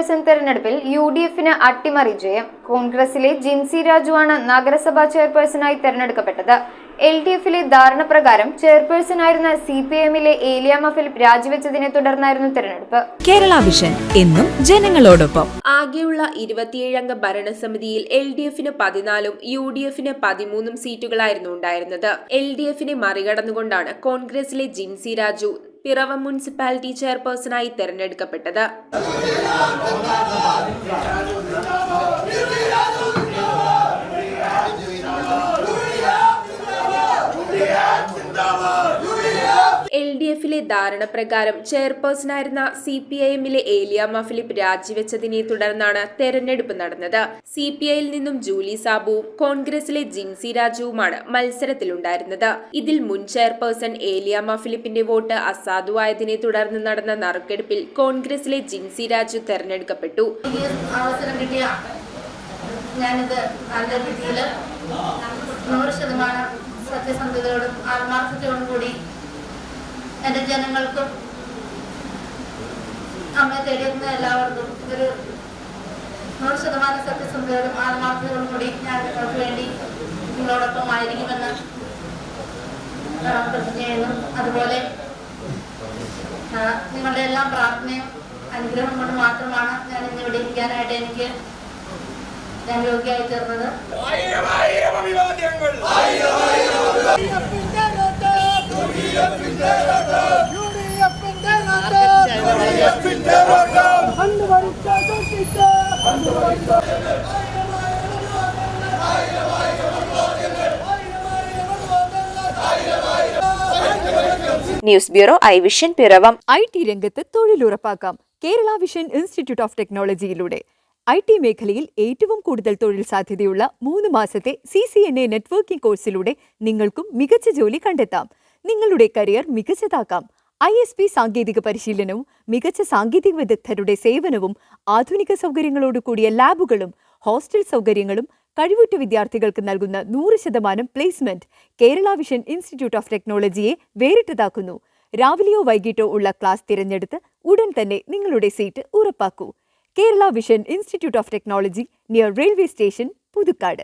Chairperson തെരഞ്ഞെടുപ്പിൽ UDFന് അട്ടിമറി ജയം. കോൺഗ്രസിലെ ജിൻസി രാജുവാണ് നഗരസഭാ ചെയർപേഴ്സണായി തെരഞ്ഞെടുക്കപ്പെട്ടത്. LDFിലെ ധാരണപ്രകാരം ചെയർപേഴ്സണായിരുന്ന CPIMലെ ഏലിയാമ്മ ഫിലിപ്പ് രാജിവെച്ചതിനെ തുടർന്നായിരുന്നു തെരഞ്ഞെടുപ്പ്. കേരള വിഷൻ എന്നും ജനങ്ങളോടൊപ്പം. ആകെയുള്ള 27 അംഗ ഭരണസമിതിയിൽ LDFന് 14ഉം UDFന് 13ഉം സീറ്റുകളായിരുന്നു ഉണ്ടായിരുന്നത്. LDFനെ മറികടന്നുകൊണ്ടാണ് കോൺഗ്രസിലെ ജിൻസി രാജു പിറവം മുനിസിപ്പാലിറ്റി ചെയർപേഴ്സണായി തെരഞ്ഞെടുക്കപ്പെട്ടത്. LDFിലെ ധാരണപ്രകാരം ചെയർപേഴ്സണായിരുന്ന CPIMലെ ഏലിയാമ്മ ഫിലിപ്പ് രാജിവെച്ചതിനെ തുടർന്നാണ് തെരഞ്ഞെടുപ്പ് നടന്നത്. CPIയിൽ നിന്നും ജൂലി സാബുവും കോൺഗ്രസിലെ ജിൻസി രാജുവുമാണ് മത്സരത്തിലുണ്ടായിരുന്നത്. ഇതിൽ മുൻ ചെയർപേഴ്സൺ ഏലിയാമ്മ ഫിലിപ്പിന്റെ വോട്ട് അസാധുവായതിനെ തുടർന്ന് നടന്ന നറുക്കെടുപ്പിൽ കോൺഗ്രസിലെ ജിൻസി രാജു തെരഞ്ഞെടുക്കപ്പെട്ടു. സത്യസന്ധതയോടും ആത്മാർത്ഥതയോടും കൂടി എൻ്റെ ജനങ്ങൾക്കും അമ്മയെ തേടിയെത്തുന്ന എല്ലാവർക്കും ഒരു 100% സത്യസന്ധതയോടും ആത്മാർത്ഥതയോടും കൂടി ഞാൻ നിങ്ങൾക്ക് വേണ്ടി നിങ്ങളോടൊപ്പം ആയിരിക്കുമെന്ന് പ്രതിജ്ഞ ചെയ്യുന്നു. അതുപോലെ നിങ്ങളുടെ എല്ലാം പ്രാർത്ഥനയും അനുഗ്രഹം കൊണ്ട് മാത്രമാണ് ഞാൻ ഇന്നിവിടെ ഇരിക്കാനായിട്ട് എനിക്ക് ഞാൻ യോഗ്യമായി തീർന്നത്. ന്യൂസ് ബ്യൂറോ ഐവിഷൻ പിറവം. IT രംഗത്ത് തൊഴിലുറപ്പാക്കാം കേരള വിഷൻ ഇൻസ്റ്റിറ്റ്യൂട്ട് ഓഫ് ടെക്നോളജിയിലൂടെ. IT മേഖലയിൽ ഏറ്റവും കൂടുതൽ തൊഴിൽ സാധ്യതയുള്ള 3 മാസത്തെ CCNA നെറ്റ്വർക്കിംഗ് കോഴ്സിലൂടെ നിങ്ങൾക്കും മികച്ച ജോലി കണ്ടെത്താം. നിങ്ങളുടെ കരിയർ മികച്ചതാക്കാം. ISP സാങ്കേതിക പരിശീലനവും മികച്ച സാങ്കേതിക വിദഗ്ധരുടെ സേവനവും ആധുനിക സൗകര്യങ്ങളോടുകൂടിയ ലാബുകളും ഹോസ്റ്റൽ സൗകര്യങ്ങളും കഴിവുറ്റ വിദ്യാർത്ഥികൾക്ക് നൽകുന്ന 100% placement Kerala vision institute of ടെക്നോളജിയെ വേറിട്ടതാക്കുന്നു. രാവിലെയോ വൈകിട്ടോ ഉള്ള ക്ലാസ് തിരഞ്ഞെടുത്ത് ഉടൻ തന്നെ നിങ്ങളുടെ സീറ്റ് ഉറപ്പാക്കൂ. Kerala vision institute of technology, near railway station, Puthukkad.